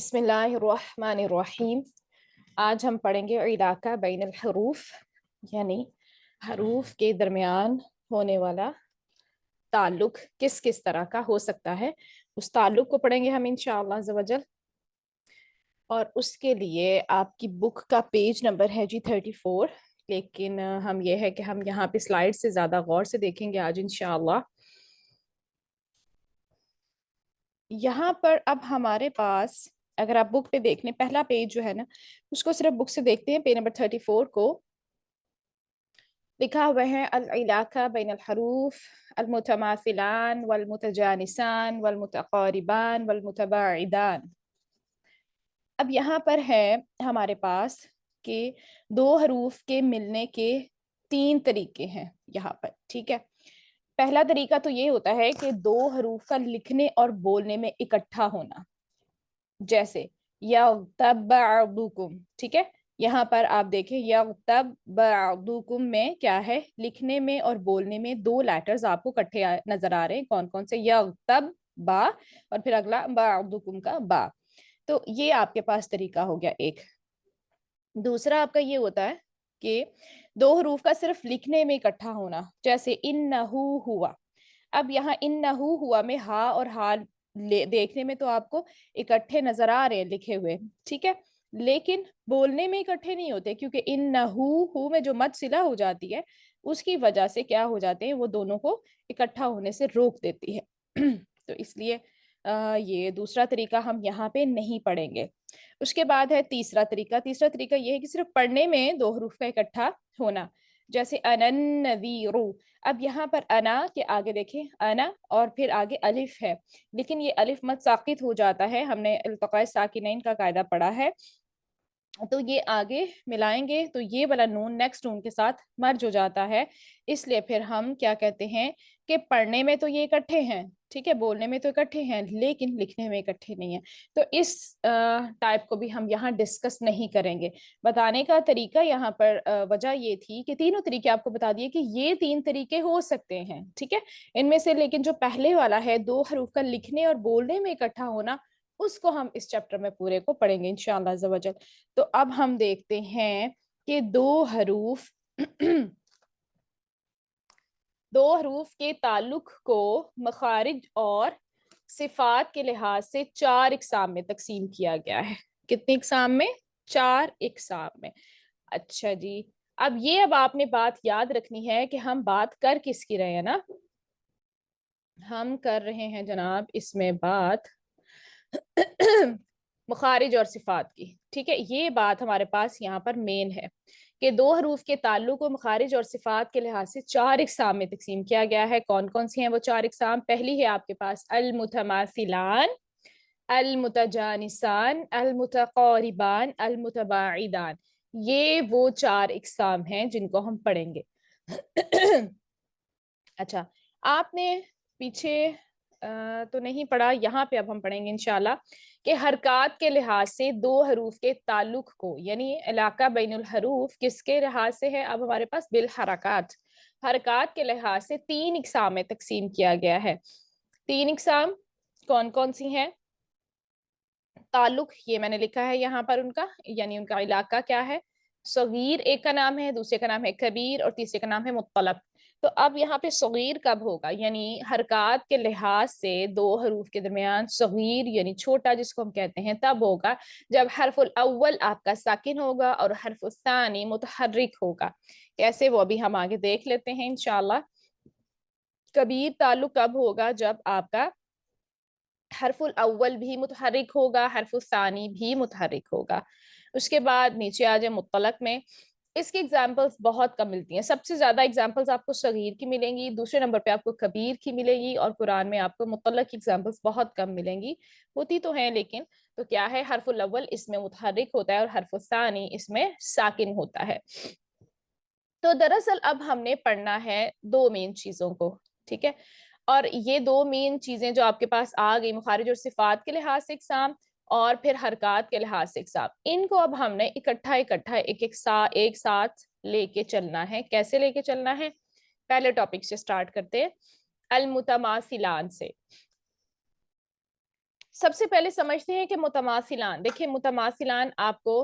बिस्मिल्लाहिर्रहमानिर्रहीम। आज हम पढ़ेंगे इलाका बैन अल हरूफ, यानी हरूफ के दरमियान होने वाला ताल्लुक किस किस तरह का हो सकता है। उस ताल्लुक को पढ़ेंगे हम इंशाअल्लाह अज़्ज़ व जल। और उसके लिए आपकी बुक का पेज नंबर है जी 34। लेकिन हम ये है कि हम यहाँ पे स्लाइड से ज़्यादा गौर से देखेंगे आज इंशाअल्लाह। यहाँ पर अब हमारे पास, अगर आप बुक पे देख लें, पहला पेज जो है ना, उसको सिर्फ बुक से देखते हैं, पेज नंबर 34 को लिखा हुआ है अल इलाका बैन अल हरूफ अल मुतमासिलान वल मुतजानिसान वल मुतकारिबान वल मुतबाइदान। अब यहाँ पर है हमारे पास कि दो हरूफ के मिलने के तीन तरीके हैं यहाँ पर, ठीक है। पहला तरीका तो ये होता है कि दो हरूफ का लिखने और बोलने में इकट्ठा होना, जैसे यग़्तब, ठीक है। यहाँ पर आप देखें यग़्तब में क्या है, लिखने में और बोलने में दो लेटर्स आपको इकट्ठे नजर आ रहे हैं। कौन कौन से? यग़्तब बा, और फिर अगला बादुकुम का बा। तो ये आपके पास तरीका हो गया एक। दूसरा आपका ये होता है कि दो हरूफ का सिर्फ लिखने में इकट्ठा होना, जैसे इन्नहु हुआ। अब यहाँ इन्नहु हुआ में हा और हा देखने में तो आपको इकट्ठे नजर आ रहे हैं लिखे हुए, ठीक है, लेकिन बोलने में इकट्ठे नहीं होते, क्योंकि इन्नहु हु में जो मद सिला हो जाती है, उसकी वजह से क्या हो जाते हैं, वो दोनों को इकट्ठा होने से रोक देती है। तो इसलिए ये दूसरा तरीका हम यहाँ पे नहीं पढ़ेंगे। उसके बाद है तीसरा तरीका। तीसरा तरीका ये है कि सिर्फ पढ़ने में दो हरूफ का इकट्ठा होना, जैसे अनन्नज़ीरु। अब यहाँ पर अना के आगे देखें, अना और फिर आगे अलिफ है, लेकिन ये अलिफ मद साकित हो जाता है। हमने इल्तिक़ाए साकिनैन का कायदा पढ़ा है, तो ये आगे मिलाएंगे तो ये वाला नून नेक्स्ट नून के साथ मर्ज हो जाता है। इसलिए फिर हम क्या कहते हैं कि पढ़ने में तो ये इकट्ठे हैं, ठीक है, बोलने में तो इकट्ठे हैं, लेकिन लिखने में इकट्ठे नहीं है। तो इस टाइप को भी हम यहाँ डिस्कस नहीं करेंगे। बताने का तरीका यहाँ पर वजह ये थी कि तीनों तरीके आपको बता दिए कि ये तीन तरीके हो सकते हैं, ठीक है, इनमें से। लेकिन जो पहले वाला है दो हरूफ का लिखने और बोलने में इकट्ठा होना, उसको हम इस चैप्टर में पूरे को पढ़ेंगे इंशाअल्लाह अज़्ज़ व जल। तो अब हम देखते हैं कि दो हरूफ के ताल्लुक को मखारिज और सिफात के लिहाज से चार इकसाम में तकसीम किया गया है। कितनी इकसाम में? चार इकसाम में। अच्छा जी, अब आपने बात याद रखनी है कि हम बात कर किसकी रहे हैं ना, हम कर रहे हैं जनाब इसमें बात मुखारिज और सिफात की, ठीक है। ये बात हमारे पास यहाँ पर मेन है कि दो हरूफ के ताल्लुक को मुखारिज और सिफात के लिहाज से चार इकसाम में तकसीम किया गया है। कौन कौन सी हैं वो चार इकसाम? पहली है आपके पास अल मुतमासिलान, अल मुतजानिसान, अल मुतकारिबान, अल मुतबाइदान। ये वो चार इकसाम हैं जिनको हम पढ़ेंगे। अच्छा, आपने पीछे तो नहीं पढ़ा, यहाँ पे अब हम पढ़ेंगे इंशाल्लाह कि हरकात के लिहाज से दो हरूफ के ताल्लुक को, यानी इलाका बैनुल हरूफ किसके लिहाज से है अब हमारे पास? बिल हरकात। हरकात के लिहाज से तीन इकसाम में तकसीम किया गया है। तीन इकसाम कौन कौन सी हैं? ताल्लुक ये मैंने लिखा है यहाँ पर उनका, यानी उनका इलाका क्या है। सगीर एक का नाम है, दूसरे का नाम है कबीर, और तीसरे का नाम है मुत्तलब। तो अब यहाँ पे सगीर कब होगा, यानी हरकात के लिहाज से दो हरूफ के दरमियान सगीर यानी छोटा जिसको हम कहते हैं, तब होगा जब हरफुल अव्वल आपका साकिन होगा और हरफुल सानी मुतहर्रिक होगा। कैसे, वो अभी हम आगे देख लेते हैं इंशाल्लाह। कबीर ताल्लुक कब होगा? जब आपका हरफुल अव्वल भी मुतहरिक होगा, हरफुल सानी भी मुतहरिक होगा। उसके बाद नीचे आ जाए मुत्तलक में, इसकी एग्जाम्पल्स बहुत कम मिलती हैं। सबसे ज्यादा एग्जाम्पल्स आपको सगीर की मिलेंगी, दूसरे नंबर पे आपको कबीर की मिलेगी, और कुरान में आपको मुत्तलक की एग्जाम्पल्स बहुत कम मिलेंगी। होती तो हैं लेकिन, तो क्या है, हरफुल अव्वल इसमें मुतहरिक होता है और हरफुल सानी इसमें साकिन होता है। तो दरअसल अब हमने पढ़ना है दो मेन चीजों को, ठीक है। और ये दो मेन चीजें जो आपके पास आ गई, मुखारिज और सिफात के लिहाज से इकसाम और फिर हरकात के लिहाज से इकसाम, इनको अब हमने इकट्ठा इकट्ठा एक साथ लेके चलना है। कैसे लेके चलना है? पहले टॉपिक से स्टार्ट करते हैं, अल मुतमासिलान से। सबसे पहले समझते हैं कि मुतमासिलान, देखिए मुतमासिलान आपको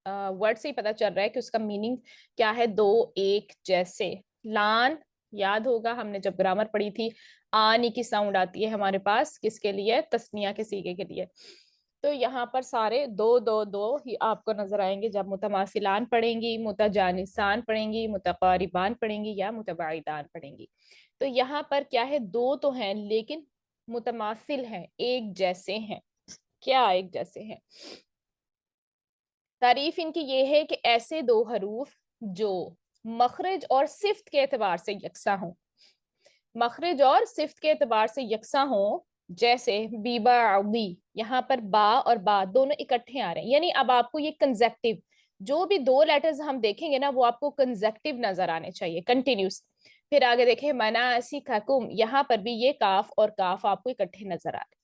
वर्ड से ही पता चल रहा है कि उसका मीनिंग क्या है, दो एक जैसे। लान याद होगा हमने जब ग्रामर पढ़ी थी, आनी की साउंड आती है हमारे पास किसके लिए, तस्निया के सीगे के लिए। तो यहाँ पर सारे दो दो दो ही आपको नजर आएंगे जब मुतमासिलान पढ़ेंगी, मुतजानिसान पढ़ेंगी, मुतकारिबान पढ़ेंगी या मुतबाइदान पढ़ेंगी। तो यहाँ पर क्या है, दो तो हैं लेकिन मुतमासिल हैं, एक जैसे हैं। क्या एक जैसे हैं? तारीफ इनकी ये है कि ऐसे दो हरूफ जो मखरज और सिफ्त के एतबार से यकसा हों, मखरज और सिफ्त के एतबार से यकसा हों, जैसे बीबा अदी, यहाँ पर बा और बा दोनों इकट्ठे आ रहे हैं, यानी अब आपको ये कंजेक्टिव, जो भी दो लेटर्स हम देखेंगे ना वो आपको कंजेक्टिव नजर आने चाहिए, कंटिन्यूस। फिर आगे देखें मनासिककुम, यहाँ पर भी ये काफ और काफ आपको इकट्ठे नजर आ रहे हैं।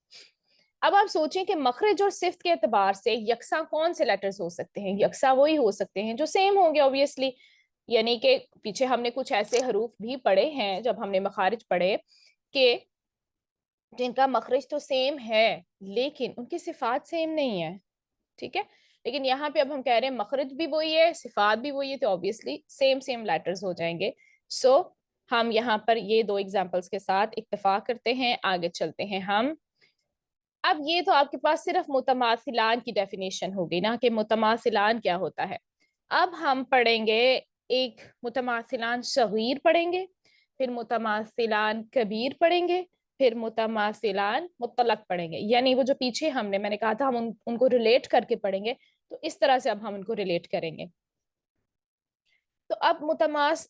अब आप सोचें कि मखरज और सिफ्त के एतबार से यकसा कौन से लेटर्स हो सकते हैं, यकसा वही हो सकते हैं जो सेम होंगे ऑब्वियसली, यानी कि पीछे हमने कुछ ऐसे हरूफ भी पढ़े हैं जब हमने मखारिज पढ़े कि जिनका मखरज तो सेम है लेकिन उनकी सिफात सेम नहीं है, ठीक है। लेकिन यहाँ पे अब हम कह रहे हैं मखरज भी वही है, सिफात भी वही है, तो ऑब्वियसली सेम सेम लेटर्स हो जाएंगे। सो हम यहाँ पर ये दो एग्जांपल्स के साथ इत्तेफाक करते हैं, आगे चलते हैं हम। अब ये तो आपके पास सिर्फ मुतमासिलान की डेफिनेशन होगी ना कि मुतमासिलान क्या होता है। अब हम पढ़ेंगे एक मुतमासिलान सगीर पढ़ेंगे, फिर मुतमासिलान कबीर पढ़ेंगे, फिर मुतमासिलान मुत्तलक पढ़ेंगे, यानी वो जो पीछे मैंने कहा था हम उनको रिलेट करके पढ़ेंगे, तो इस तरह से अब हम उनको रिलेट करेंगे। तो अब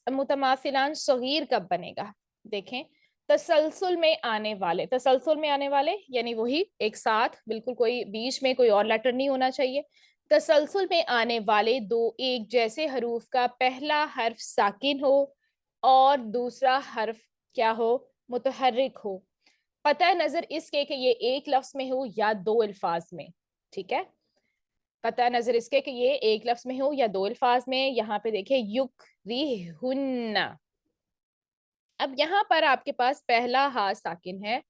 मुतमासिलान सगीर कब बनेगा, देखें, तसलसल में आने वाले, तसलसल में आने वाले यानी वही एक साथ, बिल्कुल कोई बीच में कोई और लेटर नहीं होना चाहिए। तसलसल में आने वाले दो एक जैसे हरूफ का पहला हर्फ साकिन हो और दूसरा हर्फ क्या हो, मुतहर्रिक हो। पता नजर इसके कि ये एक लफ्ज में हो या दो अल्फाज में, ठीक है। पता नजर इसके कि ये एक लफ्ज में हो या दो अल्फाज में। यहाँ पे देखिए युक रिहुन्ना, अब यहाँ पर आपके पास पहला हा साकिन है,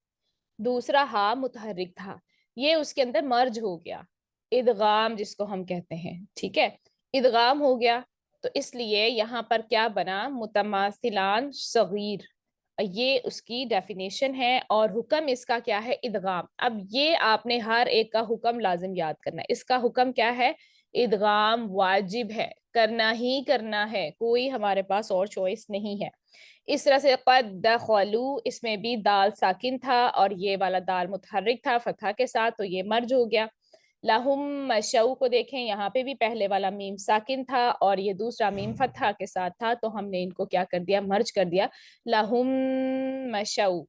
दूसरा हा मुतहर्रिक था, ये उसके अंदर मर्ज हो गया, इदगाम जिसको हम कहते हैं, ठीक है, इदगाम हो गया। तो इसलिए यहाँ पर क्या बना, मुतमासिलान सगीर, ये उसकी डेफिनेशन है और हुक्म इसका क्या है, इदगाम। अब ये आपने हर एक का हुक्म लाजिम याद करना है, इसका हुक्म क्या है, इदगाम वाजिब है, करना ही करना है, कोई हमारे पास और चॉइस नहीं है। इस तरह से कद दखलू, इसमें भी दाल साकिन था और ये वाला दाल मुतहर्रिक था फतहा के साथ, तो ये मर्ज हो गया। लहुम मशऊ को देखें, यहाँ पे भी पहले वाला मीम साकिन था और ये दूसरा मीम फतहा के साथ था, तो हमने इनको क्या कर दिया, मर्ज कर दिया, लहुम मशऊ।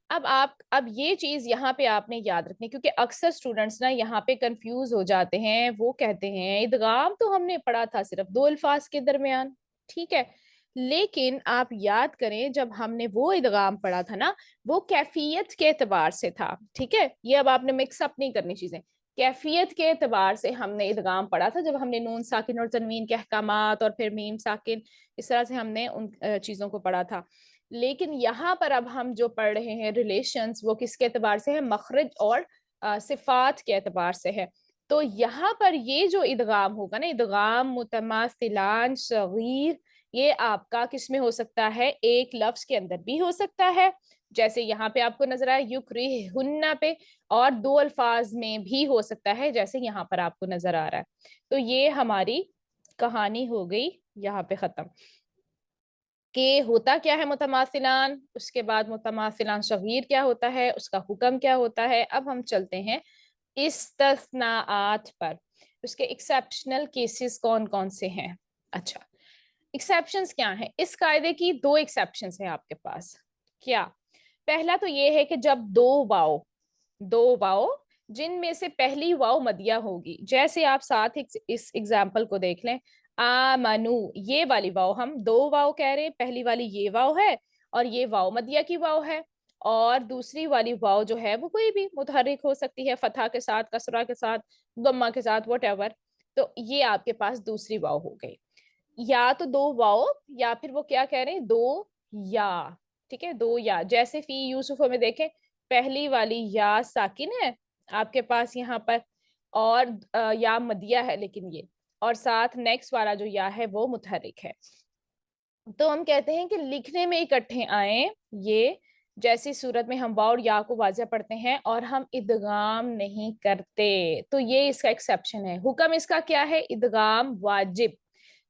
अब ये चीज यहाँ पे आपने याद रखनी, क्योंकि अक्सर स्टूडेंट्स ना यहाँ पे कंफ्यूज हो जाते हैं, वो कहते हैं इदगाम तो हमने पढ़ा था सिर्फ दो अल्फाज के दरमियान, ठीक है, लेकिन आप याद करें जब हमने वो इदगाम पढ़ा था ना, वो कैफियत के एतबार से था, ठीक है, ये अब आपने मिक्सअप नहीं करनी चीजें, कैफियत के एतबार से हमने इदगाम पढ़ा था जब हमने नून साकिन और तनवीन के अहकामात और फिर मीम साकिन, इस तरह से हमने उन चीजों को पढ़ा था। लेकिन यहाँ पर अब हम जो पढ़ रहे हैं रिलेशंस, वो किसके एतबार से है, मखरज और सिफात के एतबार से है। तो यहाँ पर ये जो इदगाम होगा ना, इदगाम मुतमासिलान सगीर, ये आपका किस में हो सकता है, एक लफ्ज के अंदर भी हो सकता है, जैसे यहाँ पे आपको नजर आया युक्रिहुन्ना पे, और दो अल्फाज में भी हो सकता है जैसे यहाँ पर आपको नजर आ रहा है। तो ये हमारी कहानी हो गई यहाँ पे खत्म कि होता क्या है मुतमासिलान, उसके बाद मुतमासिलान सगीर क्या होता है, उसका हुक्म क्या होता है। अब हम चलते हैं इस्तस्नाआत पर, उसके एक्सेप्शनल केसेस कौन कौन से हैं। अच्छा, एक्सेप्शंस क्या हैं, इस कायदे की दो एक्सेप्शंस हैं आपके पास। क्या, पहला तो ये है कि जब दो वाव जिनमें से पहली वाव मदिया होगी, जैसे आप साथ इस एग्जाम्पल को देख लें, आमनु, ये वाली वाव, हम दो वाव कह रहे हैं, पहली वाली ये वाव है और ये वाव मदिया की वाव है, और दूसरी वाली वाव जो है वो कोई भी मुतहर्रिक हो सकती है, फतहा के साथ, कसरा के साथ, गम्मा के साथ, वट। तो ये आपके पास दूसरी वाव हो गई, या तो दो वाव या फिर वो क्या कह रहे हैं, दो या, ठीक है, दो या, जैसे फी यूसुफ में देखें, पहली वाली या साकिन है आपके पास यहाँ पर, और या मदिया है लेकिन ये, और साथ नेक्स्ट वाला जो या है वो मुतहरिक है। तो हम कहते हैं कि लिखने में इकट्ठे आए ये, जैसी सूरत में हम वाव और या को वाज़ह पढ़ते हैं और हम इदगाम नहीं करते, तो ये इसका एक्सेप्शन है। हुक्म इसका क्या है? इदगाम वाजिब।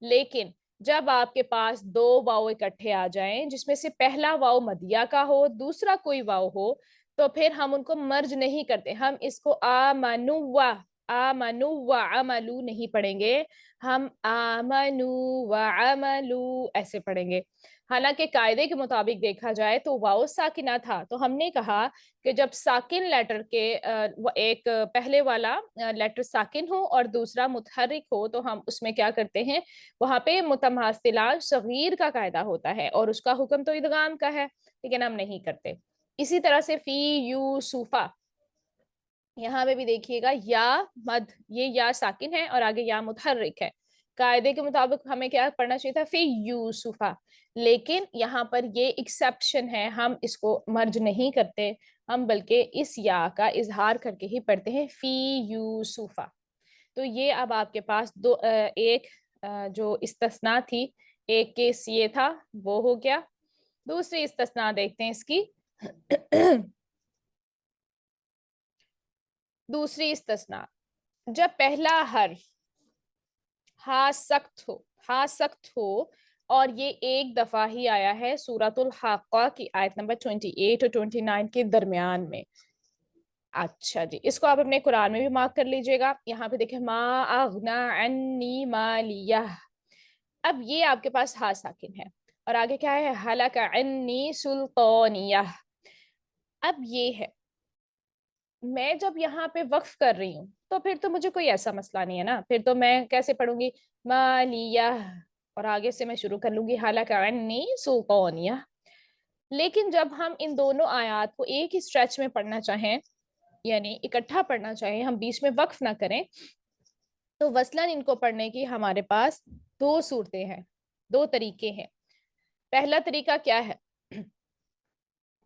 लेकिन जब आपके पास दो वाव इकट्ठे आ जाएं जिसमें से पहला वाव मदिया का हो, दूसरा कोई वाव हो, तो फिर हम उनको मर्ज नहीं करते। हम इसको आमनु व अमलू नहीं पढ़ेंगे, हम आमनु व अमलू ऐसे पढ़ेंगे। हालांकि कायदे के मुताबिक देखा जाए तो वाव साकिना था, तो हमने कहा कि जब साकिन लेटर के एक पहले वाला लेटर साकिन हो और दूसरा मुतहरिक हो, तो हम उसमें क्या करते हैं, वहां पे मुतमासिला सगीर का कायदा होता है और उसका हुक्म तो इदगाम का है, लेकिन हम नहीं करते। इसी तरह से फी यूसुफा, यहाँ पे भी देखिएगा या मद, ये या साकिन है और आगे या मुतहर्रिक है। कायदे के मुताबिक हमें क्या पढ़ना चाहिए था? फी यूसुफा, लेकिन यहाँ पर ये एक्सेप्शन है, हम इसको मर्ज नहीं करते, हम बल्कि इस या का इजहार करके ही पढ़ते हैं, फी यूसुफा। तो ये अब आपके पास दो एक जो इस्तस्ना थी, एक केस ये था वो हो गया। दूसरी इस्तस्ना देखते हैं इसकी। दूसरी इस्तस्ना, जब पहला हर्फ हा सख्त हो, हा सख्त हो, और ये एक दफा ही आया है सूरतुल हाक़ा की आयत नंबर 28 और 29 के दरमियान में। अच्छा जी, इसको आप अपने कुरान में भी मार्क कर लीजिएगा। यहाँ पे देखें, मा अगना अन्नी मालिया। अब ये आपके पास हा साकिन है और आगे क्या है? हलका अन्नी सुल्तानिया। अब ये है, मैं जब यहाँ पे वक्फ कर रही हूँ तो फिर तो मुझे कोई ऐसा मसला नहीं है ना, फिर तो मैं कैसे पढ़ूंगी? मालिया, और आगे से मैं शुरू कर लूंगी हालांकि अन्नी सुल्तानिया। लेकिन जब हम इन दोनों आयात को एक ही स्ट्रेच में पढ़ना चाहें, यानी इकट्ठा पढ़ना चाहें, हम बीच में वक्फ ना करें, तो वसलन इनको पढ़ने की हमारे पास दो सूरतें हैं, दो तरीके हैं। पहला तरीका क्या है?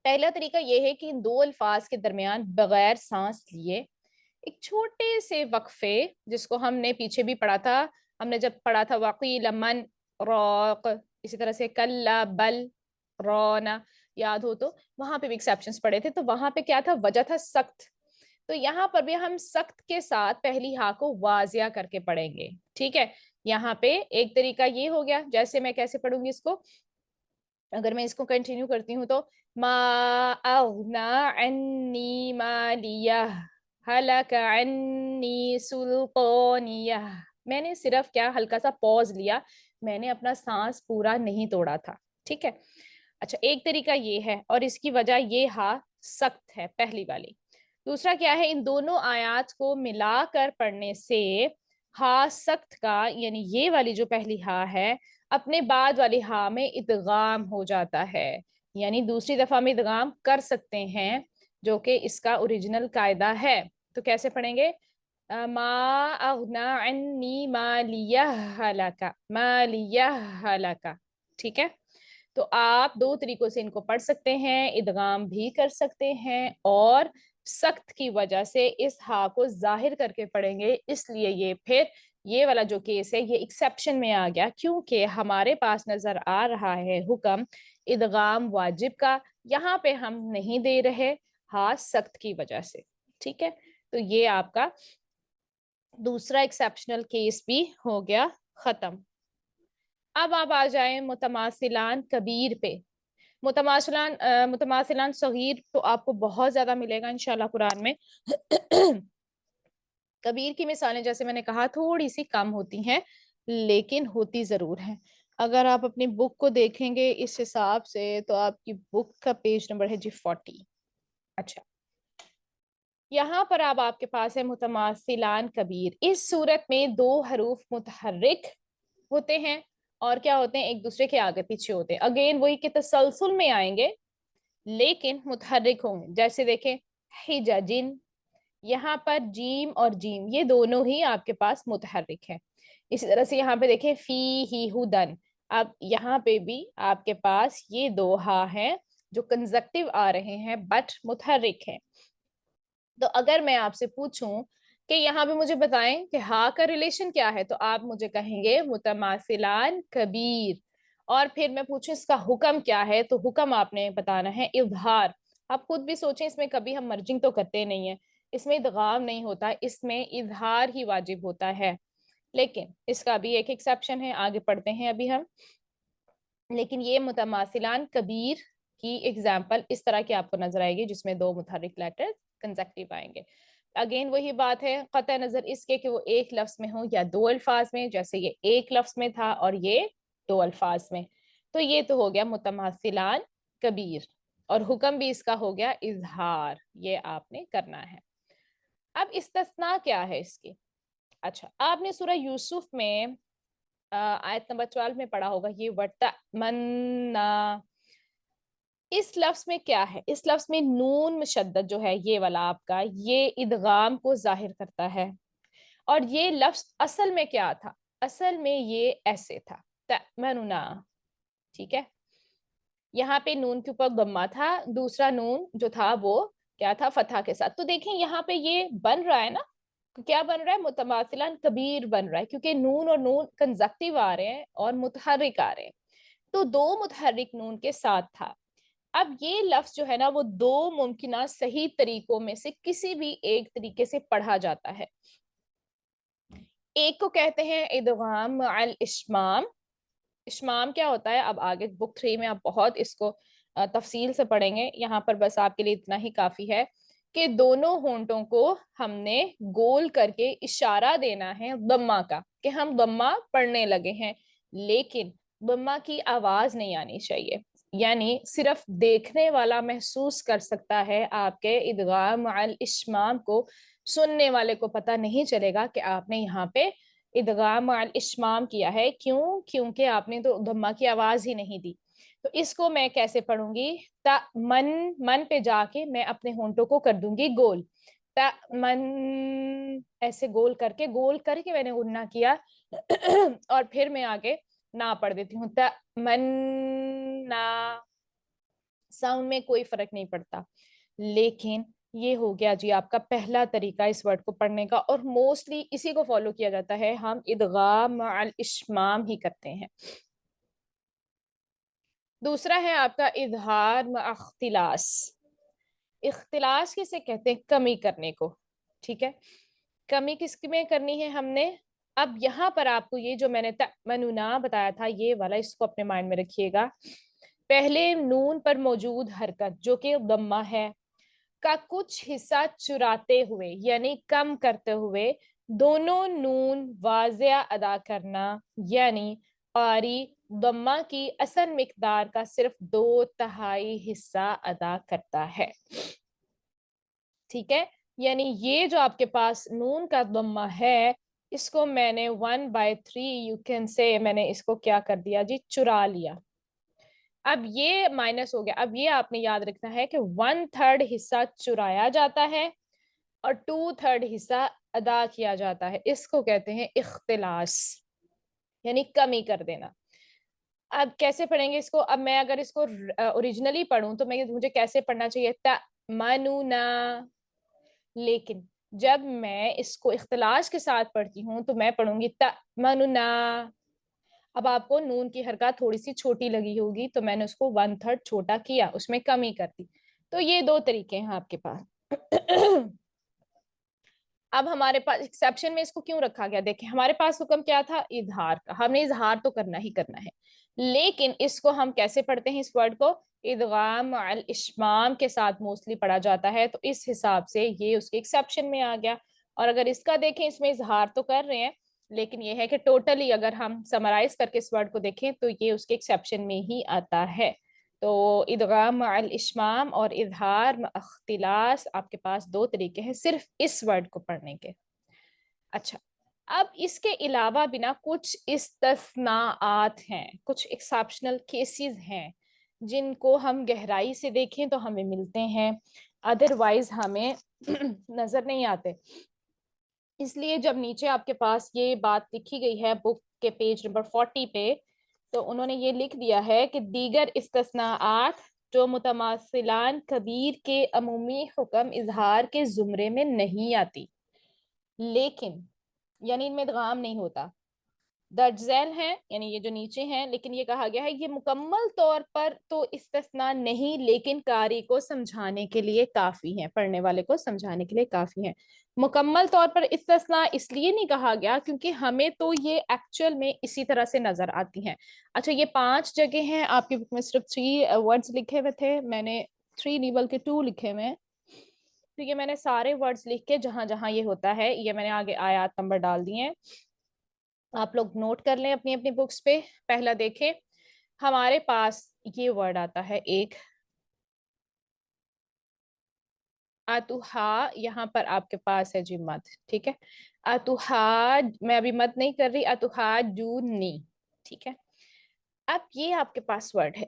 पहला तरीका यह है कि इन दो अल्फाज के दरमियान बगैर सांस लिए एक छोटे से वक्फे, जिसको हमने पीछे भी पढ़ा था, हमने जब पढ़ा था वकील मन रौक, इसी तरह से कल्ला बल रौना, याद हो तो वहां पे भी एक्सेप्शंस पढ़े थे, तो वहां पे क्या था? वजह था सख्त। तो यहाँ पर भी हम सख्त के साथ पहली हा को वाजिया करके पढ़ेंगे, ठीक है। यहाँ पे एक तरीका ये हो गया, जैसे मैं कैसे पढ़ूंगी इसको, अगर मैं इसको कंटिन्यू करती हूँ तो मा अगना अन्नी मालिया हलका अन्नी सुल्तानिया। मैंने सिर्फ क्या हल्का सा पॉज लिया, मैंने अपना सांस पूरा नहीं तोड़ा था, ठीक है। अच्छा, एक तरीका ये है और इसकी वजह ये हा सख्त है, पहली वाली। दूसरा क्या है? इन दोनों आयात को मिलाकर पढ़ने से हा सख्त का, यानी ये वाली जो पहली हा है, अपने बाद वाली हा में इदगाम हो जाता है, यानी दूसरी दफा में इदगाम कर सकते हैं, जो कि इसका ओरिजिनल कायदा है। तो कैसे पढ़ेंगे? मा अगना अन्नी मालिया हलाका, मालिया हलाका, ठीक है। तो आप दो तरीकों से इनको पढ़ सकते हैं, इदगाम भी कर सकते हैं और सख्त की वजह से इस हा को जाहिर करके पढ़ेंगे, इसलिए ये फिर ये वाला जो केस है ये एक्सेप्शन में आ गया, क्योंकि हमारे पास नजर आ रहा है हुक्म इदगाम वाजिब का, यहाँ पे हम नहीं दे रहे हा सख्त की वजह से, ठीक है। तो ये आपका दूसरा एक्सेप्शनल केस भी हो गया खत्म। अब आप आ जाएं मुतमासिलान कबीर पे। मुतमासिलान सगीर तो आपको बहुत ज्यादा मिलेगा इंशाल्लाह कुरान में। कबीर की मिसालें जैसे मैंने कहा थोड़ी सी कम होती हैं, लेकिन होती जरूर हैं। अगर आप अपनी बुक को देखेंगे इस हिसाब से, तो आपकी बुक का पेज नंबर है जी 40। अच्छा, यहाँ पर अब आपके पास है मुतमासिलान कबीर। इस सूरत में दो हरूफ मुतहर्रिक होते हैं और क्या होते हैं? एक दूसरे के आगे पीछे होते हैं, अगेन वही के तसलसल में आएंगे लेकिन मुतहर्रिक होंगे। जैसे देखें, हिजाजिन, यहाँ पर जीम और जीम ये दोनों ही आपके पास मुतहर्रिक है। इसी तरह से यहाँ पे देखें फी ही हुदन, अब यहाँ पे भी आपके पास ये दो हा है जो कंजक्टिव आ रहे हैं बट मुतहर्रिक हैं। तो अगर मैं आपसे पूछूं कि यहाँ पे मुझे बताएं कि हा का रिलेशन क्या है, तो आप मुझे कहेंगे मुतमासिलान कबीर। और फिर मैं पूछूं इसका हुक्म क्या है, तो हुक्म आपने बताना है इजहार। आप खुद भी सोचें, इसमें कभी हम मर्जिंग तो करते नहीं है, इसमें इदगाम नहीं होता, इसमें इजहार ही वाजिब होता है। लेकिन इसका भी एक एक्सेप्शन है, आगे पढ़ते हैं अभी हम। लेकिन ये मुतमासिलान कबीर की एग्जाम्पल इस तरह की आपको नजर आएगी जिसमें दो मुतहर्रिक लेटर कंसेक्टिव आएंगे। अगेन वही बात है, कतई नजर इसके कि वो एक लफ्ज में हो या दो अल्फाज में, जैसे ये एक लफ्ज में था और ये दो अल्फाज में। तो ये तो हो गया मुतमासिलान कबीर, और हुक्म भी इसका हो गया इजहार, ये आपने करना है। अब इस्तिस्ना क्या है इसकी? अच्छा, आपने सूरह यूसुफ में आयत नंबर 12 में पढ़ा होगा ये वर्ता मन्ना। इस लफ्ज में क्या है? इस लफ्ज में नून मुशद्दद जो है ये वाला आपका, ये इदगाम को जाहिर करता है। और ये लफ्ज असल में क्या था? असल में ये ऐसे था, तमन्ना। ठीक है, यहाँ पे नून के ऊपर दम्मा था, दूसरा नून जो था वो क्या था? फतह के साथ। तो देखें यहाँ पे ये बन रहा है ना, क्या बन रहा है? मुतमासिलन कबीर बन रहा है, क्योंकि नून और नून कंजक्टिव आ रहे हैं और मुतहर्रिक आ रहे हैं। तो दो मुतहर्रिक नून के साथ था। अब ये लफ्ज जो है ना, वो दो मुमकिन सही तरीकों में से किसी भी एक तरीके से पढ़ा जाता है। एक को कहते हैं इदगाम अल इश्माम। इश्माम क्या होता है, अब आगे बुक 3 में आप बहुत इसको तफसील से पढ़ेंगे। यहाँ पर बस आपके लिए इतना ही काफी है कि दोनों होंठों को हमने गोल करके इशारा देना है दम्मा का, कि हम दम्मा पढ़ने लगे हैं, लेकिन दम्मा की आवाज नहीं आनी चाहिए। यानी सिर्फ देखने वाला महसूस कर सकता है आपके इदगाम अल इश्माम को, सुनने वाले को पता नहीं चलेगा कि आपने यहाँ पे इदगाम अल इश्माम किया है। क्यों? क्योंकि आपने तो धम्मा की आवाज ही नहीं दी। तो इसको मैं कैसे पढ़ूंगी? ता मन, मन पे जाके मैं अपने होंठों को कर दूंगी गोल। ता मन, ऐसे गोल करके मैंने गुन्ना किया और फिर मैं आगे ना पढ़ देती हूँ, ता मन ना। साउंड में कोई फर्क नहीं पड़ता। लेकिन ये हो गया जी आपका पहला तरीका इस वर्ड को पढ़ने का, और मोस्टली इसी को फॉलो किया जाता है, हम इदगाम अल इश्माम ही करते हैं। दूसरा है आपका इजहार अख्तिलास। इख्तिलास किसे कहते हैं? कमी करने को। ठीक है, कमी किस में करनी है हमने? अब यहाँ पर आपको ये जो मैंने तमन्ना बताया था ये वाला, इसको अपने माइंड में रखिएगा। पहले नून पर मौजूद हरकत जो कि दम्मा है का कुछ हिस्सा चुराते हुए यानी कम करते हुए दोनों नून वाजिया अदा करना, यानी कारी दम्मा की असल मिकदार का सिर्फ 2/3 हिस्सा अदा करता है। ठीक है, यानी ये जो आपके पास नून का दम्मा है, इसको मैंने 1/3 यू कैन से, मैंने इसको क्या कर दिया जी? चुरा लिया। अब ये माइनस हो गया। अब ये आपने याद रखना है कि 1/3 हिस्सा चुराया जाता है और 2/3 हिस्सा अदा किया जाता है। इसको कहते हैं इख्तिलास, यानी कमी कर देना। अब कैसे पढ़ेंगे इसको? अब मैं अगर इसको ओरिजिनली पढ़ूं तो मैं, मुझे कैसे पढ़ना चाहिए? तमन्ना। लेकिन जब मैं इसको इख्तिलास के साथ पढ़ती हूँ तो मैं पढ़ूंगी तमन्ना। अब आपको नून की हरकत थोड़ी सी छोटी लगी होगी, तो मैंने उसको 1/3 छोटा किया, उसमें कमी कर दी। तो ये दो तरीके हैं आपके पास। अब हमारे पास एक्सेप्शन में इसको क्यों रखा गया? देखिए, हमारे पास हुक्म क्या था? इजहार का। हमने इजहार तो करना ही करना है, लेकिन इसको हम कैसे पढ़ते हैं? इस वर्ड को इदगाम अल इश्माम के साथ मोस्टली पढ़ा जाता है, तो इस हिसाब से ये उसके एक्सेप्शन में आ गया। और अगर इसका देखें, इसमें इजहार तो कर रहे हैं, लेकिन ये है कि टोटली अगर हम समराइज करके इस वर्ड को देखें तो ये उसके एक्सेप्शन में ही आता है। तो इदगाम अल इश्माम और इजहार अख्तिलास, आपके पास दो तरीके हैं सिर्फ इस वर्ड को पढ़ने के। अच्छा, अब इसके अलावा बिना कुछ इस्तस्नाआत हैं, कुछ एक्सेप्शनल केसेस हैं जिनको हम गहराई से देखें तो हमें मिलते हैं, अदरवाइज हमें नजर नहीं आते। इसलिए जब नीचे आपके पास ये बात लिखी गई है बुक के पेज नंबर 40 पे, तो उन्होंने ये लिख दिया है कि दीगर इस्तस्नाआत جو متماثلان کبیر کے عمومی حکم اظہار کے زمرے میں نہیں آتی، لیکن یعنی ان میں ادغام نہیں ہوتا، درج ذیل ہیں یعنی یہ جو نیچے ہیں، لیکن یہ کہا گیا ہے یہ مکمل طور پر تو استثناء نہیں لیکن قاری کو سمجھانے کے لیے کافی ہیں، پڑھنے والے کو سمجھانے کے لیے کافی ہیں۔ مکمل طور پر استثناء اس لیے نہیں کہا گیا کیونکہ ہمیں تو یہ ایکچوئل میں اسی طرح سے نظر آتی ہیں۔ اچھا یہ 5 جگہ ہیں، آپ کی بک میں صرف 3 ورڈز لکھے ہوئے تھے، میں نے 3 نہیں بلکہ 2 لکھے ہوئے ہیں، تو یہ میں نے سارے ورڈز لکھ کے جہاں جہاں یہ ہوتا ہے یہ میں نے آگے آیات نمبر ڈال دیے ہیں، آپ لوگ نوٹ کر لیں اپنی اپنی بکس پہ۔ پہلا دیکھیں ہمارے پاس یہ ورڈ آتا ہے ایک اتوہا، یہاں پر آپ کے پاس ہے جی مد، ٹھیک ہے، اتوہا میں ابھی مد نہیں کر رہی، اتوہا جونی، ٹھیک ہے۔ اب یہ آپ کے پاس ورڈ ہے،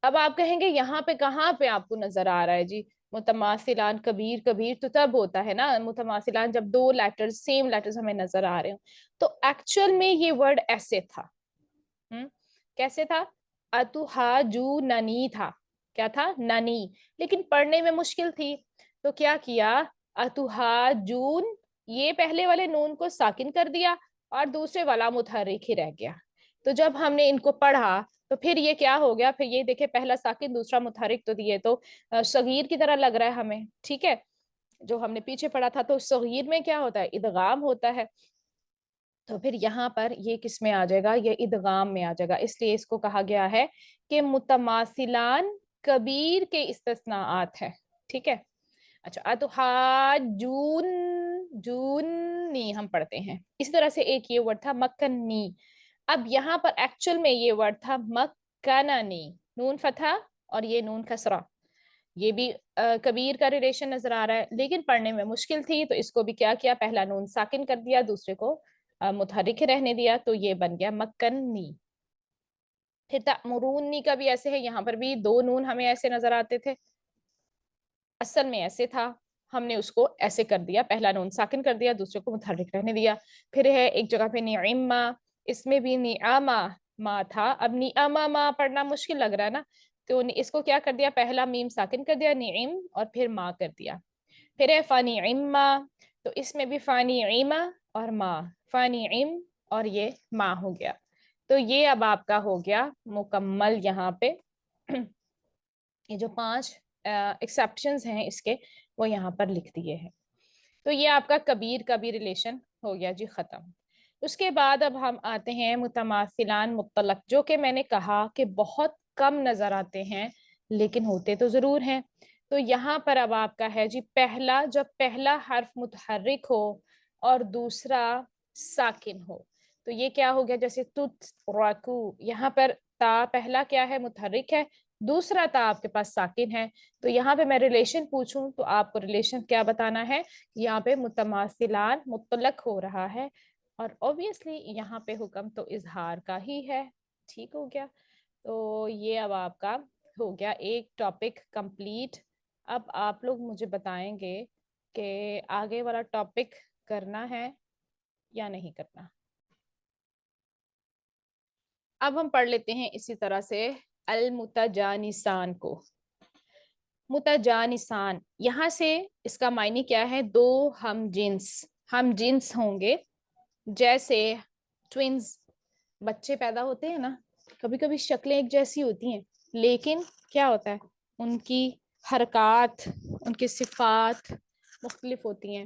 اب آپ کہیں گے یہاں پہ کہاں پہ آپ کو نظر آ رہا ہے جی متماثلان کبیر، کبیر تو تب ہوتا ہے نا متماثلان جب 2 لیٹرز سیم لیٹرز ہمیں نظر آ رہے ہوں، تو ایکچوئل میں یہ ورڈ ایسے تھا، کیسے تھا؟ اتوہا جو ننی تھا، کیا تھا؟ ننی، لیکن پڑھنے میں مشکل تھی، تو کیا کیا؟ اتوہا جون، یہ پہلے والے نون کو ساکن کر دیا اور دوسرے والا متحرک ہی رہ گیا، تو جب ہم نے ان کو پڑھا تو پھر یہ کیا ہو گیا، پھر یہ دیکھیں پہلا ساکن دوسرا متحرک، تو یہ تو صغیر کی طرح لگ رہا ہے ہمیں، ٹھیک ہے، جو ہم نے پیچھے پڑھا تھا تو صغیر میں کیا ہوتا ہے؟ ادغام ہوتا ہے، تو پھر یہاں پر یہ کس میں آ جائے گا؟ یہ ادغام میں آ جائے گا، اس لیے اس کو کہا گیا ہے کہ متماثلان کبیر کے استثناءات ہے، ٹھیک ہے۔ اچھا اتحاجون، جونی ہم پڑھتے ہیں، اس طرح سے ایک یہ ورڈ تھا مکنی، اب یہاں پر ایکچوئل میں یہ ورڈ تھا مکننی، نون فتحہ اور یہ نون کسرہ، یہ بھی کبیر کا ریلیشن نظر آ رہا ہے، لیکن پڑھنے میں مشکل تھی تو اس کو بھی کیا کیا؟ پہلا نون ساکن کر دیا، دوسرے کو متحرک رہنے دیا، تو یہ بن گیا مکنی۔ پھر تأمرونی کا بھی ایسے ہے، یہاں پر بھی 2 نون ہمیں ایسے نظر آتے تھے، اصل میں ایسے تھا، ہم نے اس کو ایسے کر دیا، پہلا نون ساکن کر دیا، دوسرے کو متحرک رہنے دیا۔ پھر ہے ایک جگہ پہ نعمہ، اس میں بھی نعمہ ما تھا، اب نعمہ ما پڑھنا مشکل لگ رہا ہے نا، تو اس کو کیا کر دیا؟ پہلا میم ساکن کر دیا نعم اور پھر ما کر دیا۔ پھر ہے فنعما، تو اس میں بھی فنعما اور ما، فنعم اور یہ ما ہو گیا، تو یہ اب آپ کا ہو گیا مکمل۔ یہاں پہ یہ جو 5 ایکسیپشنز ہیں اس کے وہ یہاں پر لکھ دیے ہیں، تو یہ آپ کا کبیر کا بھی ریلیشن ہو گیا جی ختم۔ اس کے بعد اب ہم آتے ہیں متماثلان مطلق، جو کہ میں نے کہا کہ بہت کم نظر آتے ہیں لیکن ہوتے تو ضرور ہیں، تو یہاں پر اب آپ کا ہے جی پہلا، جب پہلا حرف متحرک ہو اور دوسرا ساکن ہو، تو یہ کیا ہو گیا؟ جیسے تترکو، یہاں پر تا پہلا کیا ہے؟ متحرک ہے، دوسرا تا آپ کے پاس ساکن ہے، تو یہاں پہ میں ریلیشن پوچھوں تو آپ کو ریلیشن کیا بتانا ہے؟ یہاں پہ متماثلان مطلق ہو رہا ہے، اور obviously یہاں پہ حکم تو اظہار کا ہی ہے، ٹھیک ہو گیا۔ تو یہ اب آپ کا ہو گیا ایک ٹاپک کمپلیٹ۔ اب آپ لوگ مجھے بتائیں گے کہ آگے والا ٹاپک کرنا ہے یا نہیں کرنا۔ اب ہم پڑھ لیتے ہیں اسی طرح سے المتجانسان کو۔ متجانسان، یہاں سے اس کا معنی کیا ہے؟ 2 ہم جنس ہوں گے، جیسے ٹوینز، بچے پیدا ہوتے ہیں نا، کبھی کبھی شکلیں ایک جیسی ہوتی ہیں لیکن کیا ہوتا ہے؟ ان کی حرکات، ان کی صفات مختلف ہوتی ہیں،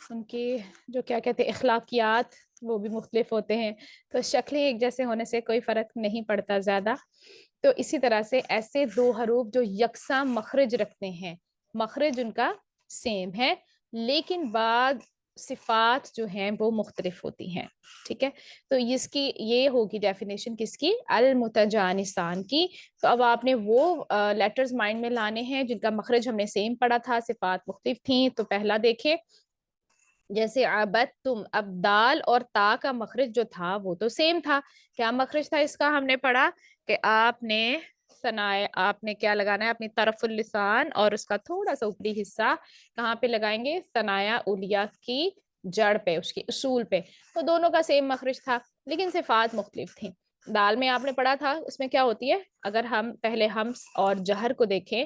ان کی جو کیا کہتے ہیں اخلاقیات وہ بھی مختلف ہوتے ہیں، تو شکلیں ایک جیسے ہونے سے کوئی فرق نہیں پڑتا زیادہ، تو اسی طرح سے ایسے 2 حروف جو یکساں مخرج رکھتے ہیں، مخرج ان کا سیم ہے لیکن بعض صفات جو ہیں وہ مختلف ہوتی ہیں، ٹھیک ہے، تو اس کی یہ ہوگی ڈیفینیشن کس کی؟ المتجانسان کی۔ تو اب آپ نے وہ لیٹرز مائنڈ میں لانے ہیں جن کا مخرج ہم نے سیم پڑھا تھا، صفات مختلف تھیں، تو پہلا دیکھیں جیسے عبدتم، اب دال اور تا کا مخرج جو تھا وہ تو سیم تھا، کیا مخرج تھا اس کا؟ ہم نے پڑھا کہ آپ نے کیا لگانا ہے؟ اپنی طرف اللسان اور اس کا تھوڑا سا اوپری حصہ کہاں پہ لگائیں گے؟ ثنایا اولیہ کی جڑ پہ، اس کی اصول پہ، تو دونوں کا سیم مخرج تھا لیکن صفات مختلف تھیں۔ दाल में आपने पढ़ा था उसमें क्या होती है, अगर हम पहले हम्स और जहर को देखें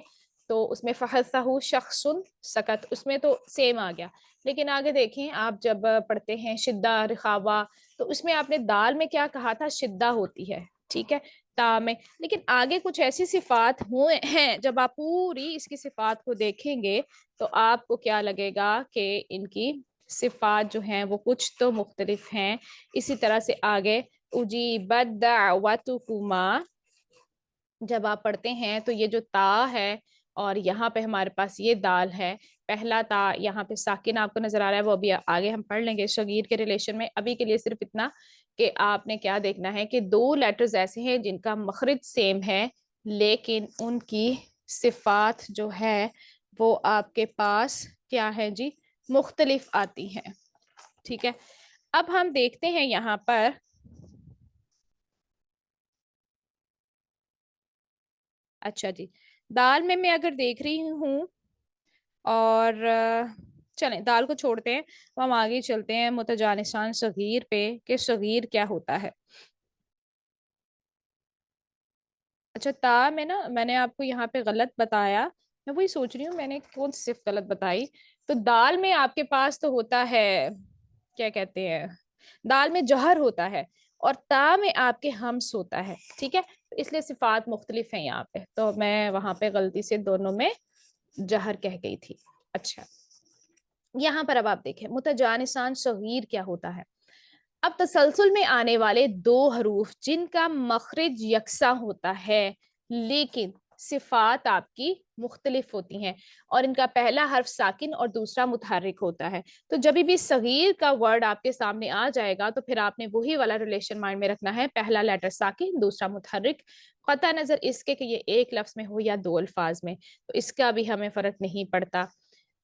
तो उसमें फहसहु शख्सुन सकत, उसमें तो सेम आ गया। लेकिन आगे देखें आप जब पढ़ते हैं शिद्दा रिखावा, तो उसमें आपने दाल में क्या कहा था, शिद्दा होती है, ठीक है, ता में। लेकिन आगे कुछ ऐसी सिफात हुए हैं, जब आप पूरी इसकी सिफात को देखेंगे तो आपको क्या लगेगा कि इनकी सिफात जो हैं वो कुछ तो मुख्तलिफ हैं। इसी तरह से आगे उजीबत दावतुकुमा जब आप पढ़ते हैं तो ये जो ता है और यहाँ पे हमारे पास ये दाल है, पहला ता यहाँ पे साकिन आपको नजर आ रहा है, वो अभी आगे हम पढ़ लेंगे शगीर के रिलेशन में। अभी के लिए सिर्फ इतना कि आपने क्या देखना है कि दो लेटर्स ऐसे हैं जिनका मखरज सेम है लेकिन उनकी सिफात जो है वो आपके पास क्या है जी, मुख्तलिफ आती हैं, ठीक है। अब हम देखते हैं यहाँ पर, अच्छा जी, दाल में मैं अगर देख रही हूँ और चलें दाल को छोड़ते हैं, तो हम आगे चलते हैं मुतजानिसान सगीर पे कि सगीर क्या होता है। अच्छा, ता में ना मैंने आपको यहाँ पे गलत बताया, मैं वही सोच रही हूँ मैंने कौन सी सिर्फ गलत बताई। तो दाल में आपके पास तो होता है, क्या कहते हैं, दाल में जहर होता है और ता में आपके हम्स होता है, ठीक है, तो इसलिए सिफात मुख्तलिफ है यहाँ पे, तो मैं वहां पे गलती से दोनों में जहर कह गई थी। अच्छा, यहाँ पर अब आप देखें मुतजानिसान सगीर क्या होता है। अब तसलसल में आने वाले दो हरूफ जिनका मखरज यकसा होता है लेकिन सिफात आपकी मुख्तलिफ होती हैं और इनका पहला हर्फ साकिन और दूसरा मुतहर्रिक होता है, तो जब भी सगीर का वर्ड आपके सामने आ जाएगा तो फिर आपने वही वाला रिलेशन माइंड में रखना है, पहला लेटर साकिन दूसरा मुतहर्रिक, कता नजर इसके कि ये एक लफ्ज में हो या दो अल्फाज में, तो इसका भी हमें फर्क नहीं पड़ता।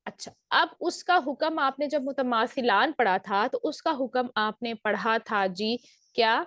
अच्छा, अब उसका हुक्म आपने जब मुतमासिलान पढ़ा था तो उसका हुक्म आपने पढ़ा था जी, क्या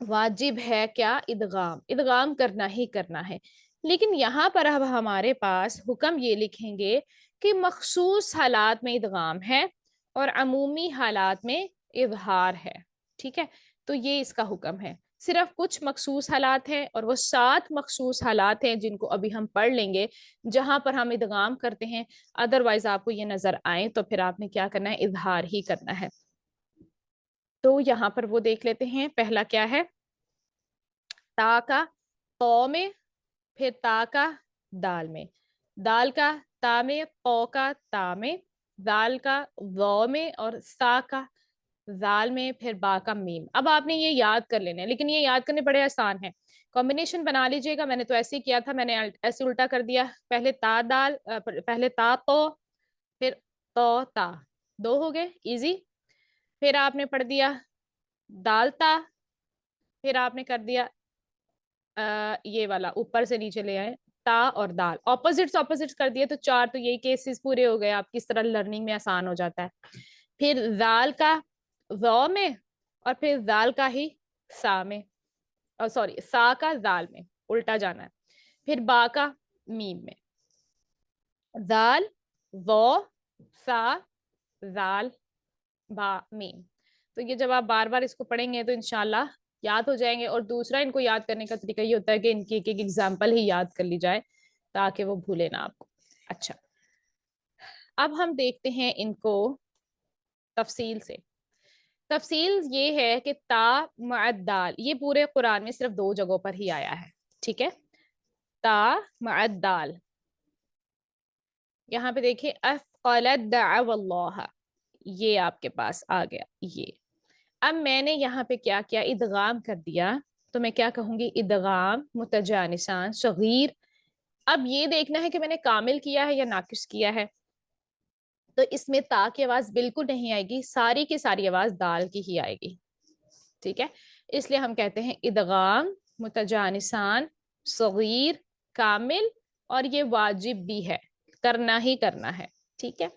वाजिब है, क्या इदगाम, इदगाम करना ही करना है। लेकिन यहाँ पर अब हमारे पास हुक्म ये लिखेंगे कि मखसूस हालात में इदगाम है और अमूमी हालात में इजहार है, ठीक है, तो ये इसका हुक्म है। सिर्फ कुछ मखसूस हालात हैं और वो 7 मखसूस हालात हैं जिनको अभी हम पढ़ लेंगे जहां पर हम इदगाम करते हैं, अदरवाइज आपको ये नजर आए तो फिर आपने क्या करना है, इजहार ही करना है। तो यहाँ पर वो देख लेते हैं, पहला क्या है, ता का तो में, फिर ता का दाल में, दाल का ता में, पौ का ता में, दाल का वो में और सा का दाल में, फिर बा का मीम। अब आपने ये याद कर लेने हैं, लेकिन ये याद करने बड़े आसान है, कॉम्बिनेशन बना लीजिएगा, मैंने तो ऐसे ही किया था, मैंने ऐसे उल्टा कर दिया, पहले ता दाल पहले ता तो, फिर तो ता, दो हो गए इजी। फिर आपने पढ़ दिया दाल ता, फिर आपने कर दिया ये वाला ऊपर से नीचे ले आए, ता और दाल, ऑपोजिट्स ऑपोजिट्स कर दिए, तो चार तो यही केसेस पूरे हो गए, आप किस तरह लर्निंग में आसान हो जाता है। फिर दाल का ज़ौ में और फिर दाल का ही सा में, और सॉरी सा का दाल में, उल्टा जाना है, फिर बा का मीम में, दाल वो सा दाल बा मीम। तो ये जब आप बार बार इसको पढ़ेंगे तो इंशाल्लाह याद हो जाएंगे। और दूसरा इनको याद करने का तरीका ये होता है कि इनकी एक एक एग्जाम्पल ही याद कर ली जाए ताकि वो भूले ना आपको। अच्छा, अब हम देखते हैं इनको तफसील से। तफसील ये है कि ता मअद दाल ये पूरे कुरान में सिर्फ दो जगहों पर ही आया है, ठीक है, ता मअद दाल, यहाँ पे देखिए अफ़क़लत दअवल्लाह, ये आपके पास आ गया ये। अब मैंने यहाँ पे क्या किया, इदगाम कर दिया, तो मैं क्या कहूंगी, इदगाम मुतजानिसान सगीर। अब ये देखना है कि मैंने कामिल किया है या नाकिस किया है, तो इसमें ता की आवाज बिल्कुल नहीं आएगी, सारी की सारी आवाज दाल की ही आएगी, ठीक है, इसलिए हम कहते हैं इदगाम मुतजानिसान सगीर कामिल, और ये वाजिब भी है, करना ही करना है, ठीक है।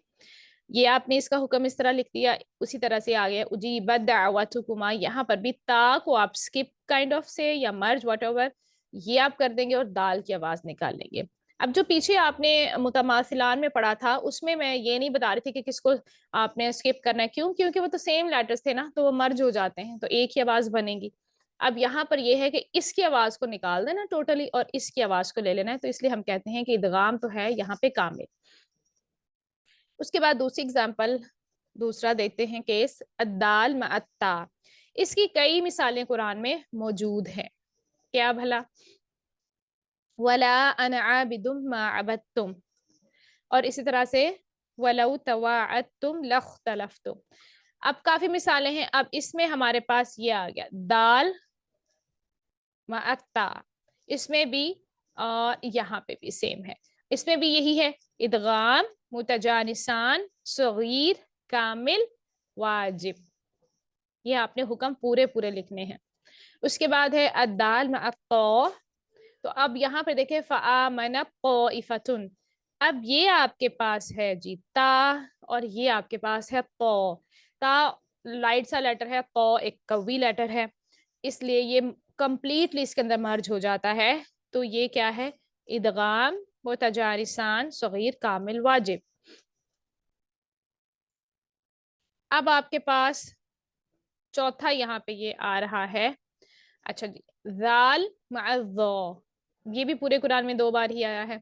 ये आपने इसका हुक्म इस तरह लिख दिया। उसी तरह से आ गया उजीबत दावतुकुमा, यहाँ पर भी ता को आप स्किप काइंड ऑफ से या मर्ज वट एवर ये आप कर देंगे और दाल की आवाज निकाल लेंगे। अब जो पीछे आपने मुतमासिलान में पढ़ा था उसमें मैं ये नहीं बता रही थी कि किसको आपने स्किप करना है, क्यों, क्योंकि वो तो सेम लेटर्स थे ना, तो वो मर्ज हो जाते हैं तो एक ही आवाज बनेगी। اب یہاں پر یہ ہے کہ اس کی آواز کو نکال دینا ٹوٹلی اور اس کی آواز کو لے لینا ہے، تو اس لیے ہم کہتے ہیں کہ ادغام تو ہے یہاں پہ کامل۔ اس کے بعد دوسری اگزامپل، دوسرا دیکھتے ہیں کیس الدال مع التا۔ اس کی کئی مثالیں قرآن میں موجود ہیں، کیا بھلا؟ ولا انا عابد ما عبدتم، اور اسی طرح سے ولو تواعدتم لاختلفتم۔ اب کافی مثالیں ہیں، اب اس میں ہمارے پاس یہ آ گیا دال مع التا، اس میں بھی اور یہاں پہ بھی سیم ہے، اس میں بھی یہی ہے ادغام متجانسان صغیر کامل واجب، یہ آپ نے حکم پورے پورے لکھنے ہیں۔ اس کے بعد ہے الدال مع الطا، تو اب یہاں پہ دیکھیں فآمن طائفتن، اب یہ آپ کے پاس ہے جی تا اور یہ آپ کے پاس ہے طا، تا لائٹ سا لیٹر ہے، طا ایک قوی لیٹر ہے، اس لیے یہ کمپلیٹلی اس کے اندر مرج ہو جاتا ہے، تو یہ کیا ہے؟ ادغام متجانسان صغیر کامل واجب۔ اب آپ کے پاس چوتھا یہاں پہ یہ آ رہا ہے، اچھا جی ذال مع الظا، یہ بھی پورے قرآن میں 2 بار ہی آیا ہے،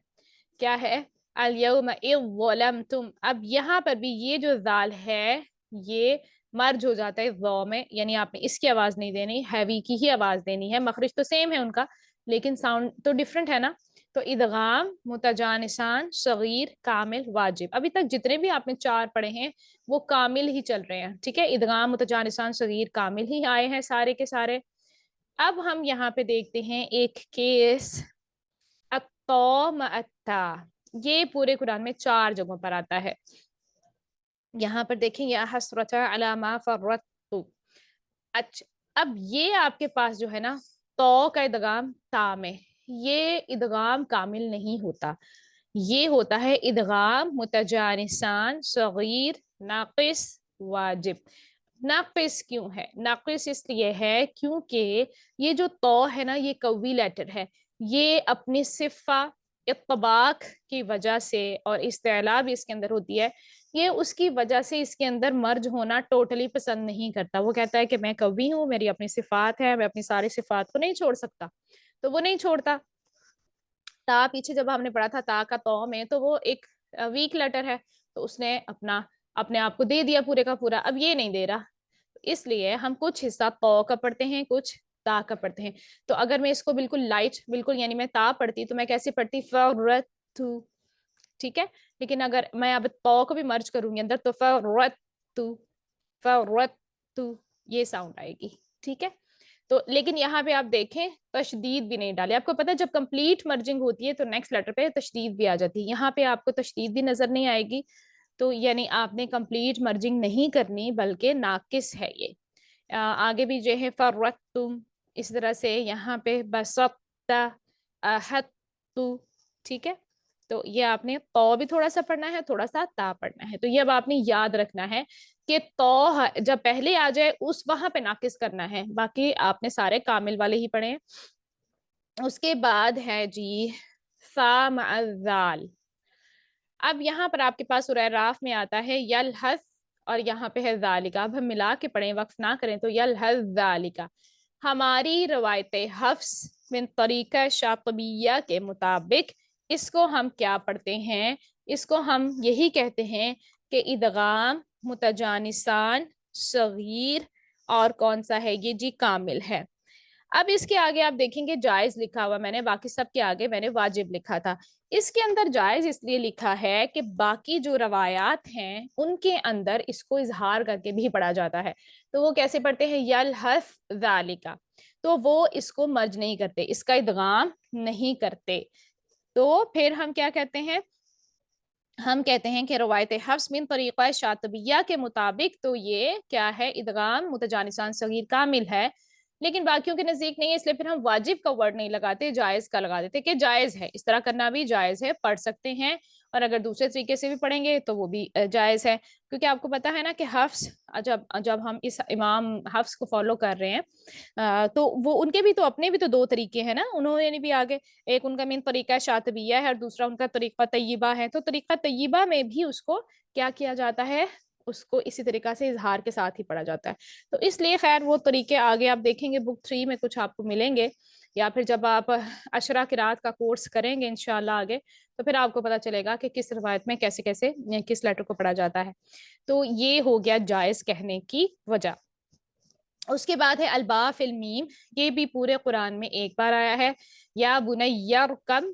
کیا ہے؟ الیوم اذ ظلمتم، اب یہاں پر بھی یہ جو ذال ہے یہ مرج ہو جاتا ہے ظا میں، یعنی آپ نے اس کی آواز نہیں دینی، ہیوی کی ہی آواز دینی ہے، مخرج تو سیم ہے ان کا لیکن ساؤنڈ تو ڈفرنٹ ہے نا، تو ادغام متجانسان صغیر کامل واجب۔ ابھی تک جتنے بھی آپ نے 4 پڑھے ہیں وہ کامل ہی چل رہے ہیں، ٹھیک ہے، ادغام متجانسان صغیر کامل ہی آئے ہیں سارے کے سارے۔ اب ہم یہاں پہ دیکھتے ہیں ایک کیس الطا مع التا، یہ پورے قرآن میں 4 جگہوں پر آتا ہے، یہاں پر دیکھیں یا حسرۃ علی ما فرطت، اچھا اب یہ آپ کے پاس جو ہے نا تو کا ادغام تا میں، یہ ادغام کامل نہیں ہوتا، یہ ہوتا ہے ادغام متجانسان صغیر ناقص واجب۔ ناقص کیوں ہے؟ ناقص اس لیے ہے کیونکہ یہ جو تو ہے نا یہ قوی لیٹر ہے، یہ اپنی صفہ اطباق کی وجہ سے اور استعلاء بھی اس کے اندر ہوتی ہے، یہ اس کی وجہ سے اس کے اندر مرج ہونا ٹوٹلی پسند نہیں کرتا، وہ کہتا ہے کہ میں قوی ہوں، میری اپنی صفات ہے، میں اپنی ساری صفات کو نہیں چھوڑ سکتا، تو وہ نہیں چھوڑتا۔ تا پیچھے جب ہم نے پڑھا تھا تا کا تو میں، تو وہ ایک ویک لیٹر ہے، تو اس نے اپنے آپ کو دے دیا پورے کا پورا، اب یہ نہیں دے رہا، اس لیے ہم کچھ حصہ تو کا پڑھتے ہیں کچھ تا کا پڑھتے ہیں، تو اگر میں اس کو بالکل لائٹ بالکل یعنی میں تا پڑھتی تو میں کیسے پڑھتی فرتو، ٹھیک ہے، لیکن اگر میں اب تو کو بھی مرج کروں گی اندر تو فرتو فرتو یہ ساؤنڈ آئے گی، ٹھیک ہے، تو لیکن یہاں پہ آپ دیکھیں تشدید بھی نہیں ڈالے، آپ کو پتا ہے جب کمپلیٹ مرجنگ ہوتی ہے تو نیکسٹ لیٹر پہ تشدید بھی آ جاتی ہے، یہاں پہ آپ کو تشدید بھی نظر نہیں آئے گی، تو یعنی آپ نے کمپلیٹ مرجنگ نہیں کرنی بلکہ ناقص ہے یہ۔ آگے بھی جو ہے فرتم، اس طرح سے یہاں پہ بسطت احدت، ٹھیک ہے، تو یہ آپ نے تو بھی تھوڑا سا پڑھنا ہے، تھوڑا سا تا پڑھنا ہے، تو یہ اب آپ نے یاد رکھنا ہے کہ تو جب پہلے آ جائے اس وہاں پہ ناقص کرنا ہے، باقی آپ نے سارے کامل والے ہی پڑھے ہیں۔ اس کے بعد ہے جی فا مع الذال، اب یہاں پر آپ کے پاس سورہ راف میں آتا ہے یلحظ اور یہاں پہ ہے ذالکا، اب ہم ملا کے پڑھیں وقف نہ کریں تو یلحظ ذالکا، ہماری روایت حفظ من طریقہ شاطبیہ کے مطابق اس کو ہم کیا پڑھتے ہیں؟ اس کو ہم یہی کہتے ہیں کہ ادغام متجانسان صغیر اور کون سا ہے یہ جی کامل ہے۔ اب اس کے آگے آپ دیکھیں گے جائز لکھا ہوا میں نے، باقی سب کے آگے میں نے واجب لکھا تھا، اس کے اندر جائز اس لیے لکھا ہے کہ باقی جو روایات ہیں ان کے اندر اس کو اظہار کر کے بھی پڑھا جاتا ہے، تو وہ کیسے پڑھتے ہیں؟ یلحظ ذالکا، تو وہ اس کو مرج نہیں کرتے، اس کا ادغام نہیں کرتے، تو پھر ہم کیا کہتے ہیں؟ ہم کہتے ہیں کہ روایت حفظ من طریقہ شاطبیہ کے مطابق تو یہ کیا ہے؟ ادغام متجانسان صغیر کامل ہے، لیکن باقیوں کے نزدیک نہیں ہے، اس لیے پھر ہم واجب کا ورڈ نہیں لگاتے، جائز کا لگا دیتے کہ جائز ہے، اس طرح کرنا بھی جائز ہے، پڑھ سکتے ہیں، اور اگر دوسرے طریقے سے بھی پڑھیں گے تو وہ بھی جائز ہے، کیونکہ آپ کو پتا ہے نا کہ حفظ جب ہم اس امام حفظ کو فالو کر رہے ہیں تو وہ ان کے بھی تو اپنے بھی تو 2 طریقے ہیں نا، انہوں نے بھی آگے ایک ان کا من طریقہ شاطبیہ ہے اور دوسرا ان کا طریقہ طیبہ ہے، تو طریقہ طیبہ میں بھی اس کو کیا کیا جاتا ہے؟ اس کو اسی طریقہ سے اظہار کے ساتھ ہی پڑھا جاتا ہے. تو اس لیے خیر وہ طریقے آگے آپ دیکھیں گے بک 3 میں کچھ آپ کو ملیں گے, یا پھر جب آپ عشرہ قرات کا کورس کریں گے انشاءاللہ آگے, تو پھر آپ کو پتا چلے گا کہ کس روایت میں کیسے کیسے کس لیٹر کو پڑھا جاتا ہے. تو یہ ہو گیا جائز کہنے کی وجہ. اس کے بعد ہے البا فی المیم, یہ بھی پورے قرآن میں ایک بار آیا ہے. یا بنی ارکم,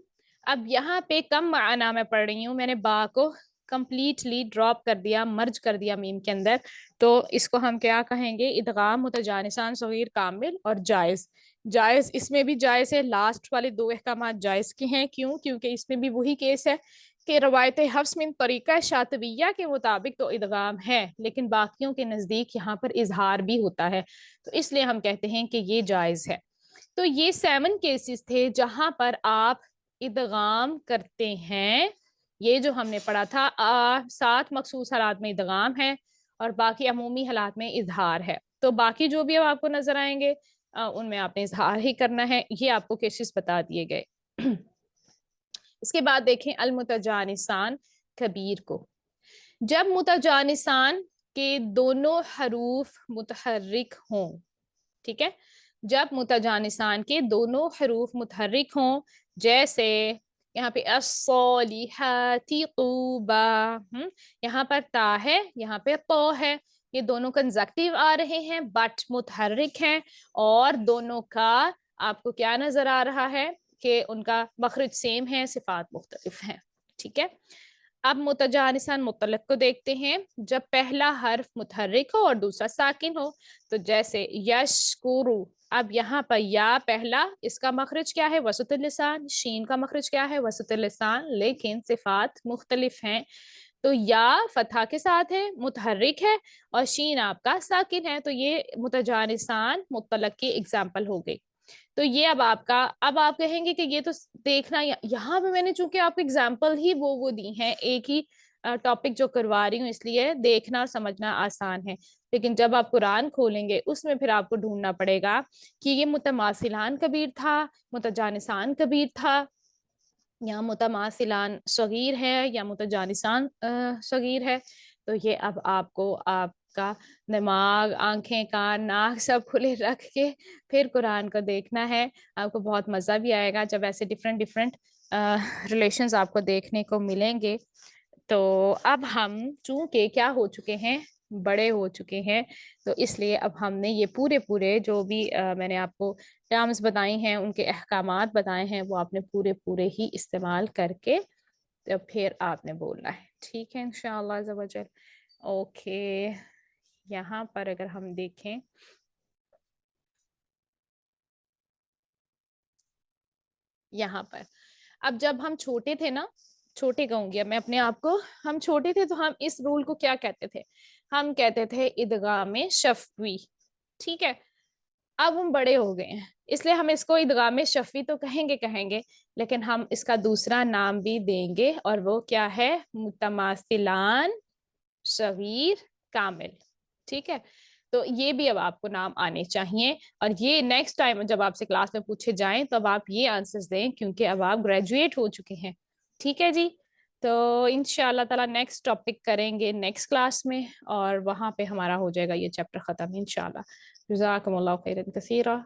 اب یہاں پہ کم معنی میں پڑھ رہی ہوں, میں نے با کو کمپلیٹلی ڈراپ کر دیا, مرج کر دیا میم کے اندر, تو اس کو ہم کیا کہیں گے, ادغام متجانسان صغیر کامل اور جائز. جائز اس میں بھی جائز ہے, لاسٹ والے دو احکامات جائز کے ہیں. کیوں؟ کیونکہ اس میں بھی وہی کیس ہے کہ روایت حفص من طریقہ شاطبیہ کے مطابق تو ادغام ہے, لیکن باقیوں کے نزدیک یہاں پر اظہار بھی ہوتا ہے, تو اس لیے ہم کہتے ہیں کہ یہ جائز ہے. تو یہ 7 کیسز تھے جہاں پر آپ ادغام کرتے ہیں. یہ جو ہم نے پڑھا تھا 7 مخصوص حالات میں ادغام ہے اور باقی عمومی حالات میں اظہار ہے. تو باقی جو بھی اب آپ کو نظر آئیں گے ان میں آپ نے اظہار ہی کرنا ہے. یہ آپ کو کیسز بتا دیے گئے. اس کے بعد دیکھیں المتجانسان کبیر کو. جب متجانسان کے دونوں حروف متحرک ہوں, ٹھیک ہے, جب متجانسان کے دونوں حروف متحرک ہوں, جیسے یہاں پہ الصالحات طوبا, یہاں پر تا ہے, یہاں پہ تو ہے, یہ دونوں کنزکٹیو آ رہے ہیں بٹ متحرک ہیں, اور دونوں کا آپ کو کیا نظر آ رہا ہے کہ ان کا مخرج سیم ہے, صفات مختلف ہیں. ٹھیک ہے. اب متجانسان مطلق کو دیکھتے ہیں. جب پہلا حرف متحرک ہو اور دوسرا ساکن ہو, تو جیسے یشکرو, اب یہاں پر یا پہلا, اس کا مخرج کیا ہے, وسط اللسان. شین کا مخرج کیا ہے, وسط اللسان, لیکن صفات مختلف ہیں. تو یا فتحہ کے ساتھ ہے, متحرک ہے, اور شین آپ کا ساکن ہے. تو یہ متجانسان مطلق کی اگزامپل ہو گئی. تو یہ اب آپ کا, اب آپ کہیں گے کہ یہ تو دیکھنا, یہاں پہ میں نے چونکہ آپ کو اگزامپل ہی وہ دی ہیں, ایک ہی ٹاپک جو کروا رہی ہوں, اس لیے دیکھنا اور سمجھنا آسان ہے. لیکن جب آپ قرآن کھولیں گے اس میں پھر آپ کو ڈھونڈنا پڑے گا کہ یہ متماثلان کبیر تھا, متجانسان کبیر تھا, یا متماثلان صغیر ہے, یا متجانسان صغیر ہے. تو یہ اب آپ کو آپ کا دماغ, آنکھیں, کان, ناک سب کھلے رکھ کے پھر قرآن کو دیکھنا ہے. آپ کو بہت مزہ بھی آئے گا جب ایسے ڈفرینٹ ریلیشنز آپ کو دیکھنے کو ملیں گے. تو اب ہم چونکہ کیا ہو چکے ہیں, بڑے ہو چکے ہیں, تو اس لیے اب ہم نے یہ پورے جو بھی میں نے آپ کو ٹرمز بتائی ہیں, ان کے احکامات بتائے ہیں, وہ آپ نے پورے ہی استعمال کر کے تو پھر آپ نے بولنا ہے. ٹھیک ہے انشاءاللہ عز و جل. اوکے, یہاں پر اگر ہم دیکھیں, یہاں پر اب جب ہم چھوٹے تھے نا, چھوٹے کہوں گی اب میں اپنے آپ کو, ہم چھوٹے تھے تو ہم اس رول کو کیا کہتے تھے, ہم کہتے تھے ادغام شفوی. ٹھیک ہے. اب ہم بڑے ہو گئے ہیں, اس لیے ہم اس کو ادغام شفوی تو کہیں گے, لیکن ہم اس کا دوسرا نام بھی دیں گے, اور وہ کیا ہے, متماثلان صغیر کامل. ٹھیک ہے. تو یہ بھی اب آپ کو نام آنے چاہیے, اور یہ نیکسٹ ٹائم جب آپ سے کلاس میں پوچھے جائیں تو اب آپ یہ آنسرز دیں, کیونکہ اب آپ گریجویٹ ہو چکے ہیں. ٹھیک ہے جی. تو انشاءاللہ تعالیٰ نیکسٹ ٹاپک کریں گے نیکسٹ کلاس میں, اور وہاں پہ ہمارا ہو جائے گا یہ چیپٹر ختم انشاءاللہ. جزاکم اللہ خیرا کثیرا.